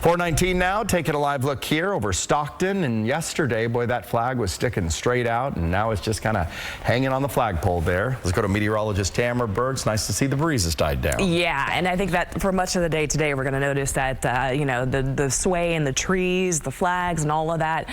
419 now, taking a live look here over Stockton. And yesterday, boy, that flag was sticking straight out, and now it's just kind of hanging on the flagpole there. Let's go to meteorologist Tamara Berg. It's nice to see the breeze has died down. Yeah, and I think that for much of the day today, we're going to notice that, the sway in the trees, the flags, and all of that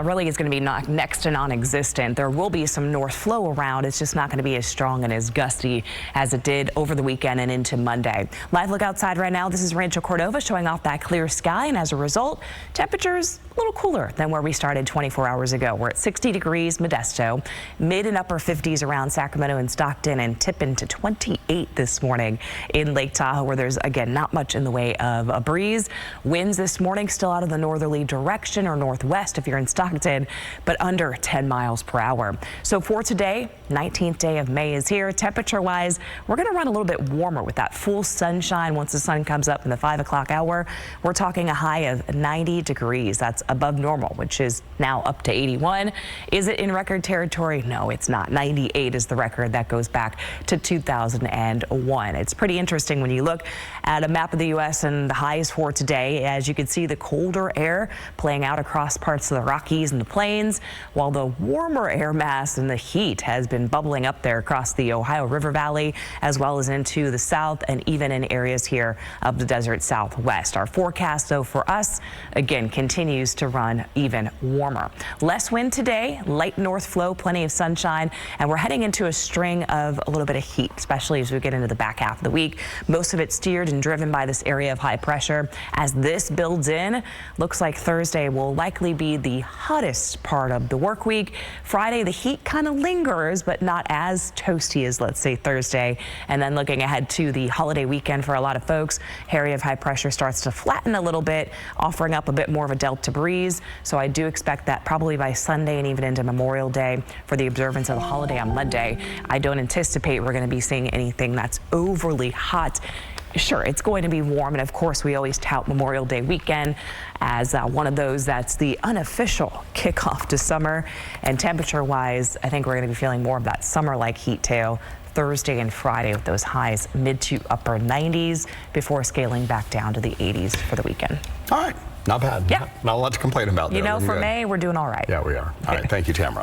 really is going to be next to non-existent. There will be some north flow around. It's just not going to be as strong and as gusty as it did over the weekend and into Monday. Live look outside right now. This is Rancho Cordova showing off that clear sky, and as a result, temperatures a little cooler than where we started 24 hours ago. We're at 60 degrees Modesto, mid and upper 50s around Sacramento and Stockton, and tipping to 28 this morning in Lake Tahoe, where there's, again, not much in the way of a breeze. Winds this morning still out of the northerly direction or northwest if you're in Stockton, but under 10 miles per hour. So for today, 19th day of May is here. Temperature-wise, we're going to run a little bit warmer with that full sunshine once the sun comes up in the 5 o'clock hour. We're talking a high of 90 degrees. That's above normal, which is now up to 81. Is it in record territory? No, it's not. 98 is the record. That goes back to 2001. It's pretty interesting when you look at a map of the U.S. and the highs for today. As you can see, the colder air playing out across parts of the Rockies and the plains, while the warmer air mass and the heat has been bubbling up there across the Ohio River Valley, as well as into the south and even in areas here of the desert southwest. Our forecast, though, for us, again, continues to run even warmer. Less wind today, light north flow, plenty of sunshine, and we're heading into a string of a little bit of heat, especially as we get into the back half of the week. Most of it steered and driven by this area of high pressure. As this builds in, looks like Thursday will likely be the hottest part of the work week. Friday, the heat kind of lingers, but not as toasty as, let's say, Thursday. And then looking ahead to the holiday weekend for a lot of folks, area of high pressure starts to flatten a little bit, offering up a bit more of a delta breeze. So I do expect that probably by Sunday and even into Memorial Day for the observance of the holiday on Monday. I don't anticipate we're going to be seeing anything that's overly hot. Sure, it's going to be warm, and of course we always tout Memorial Day weekend as one of those that's the unofficial kickoff to summer. And temperature-wise, I think we're going to be feeling more of that summer-like heat too Thursday and Friday with those highs mid to upper 90s before scaling back down to the 80s for the weekend. All right, not bad. Yeah. Not a lot to complain about there. You know, for May, we're doing all right. Yeah, we are. All right, thank you, Tamara.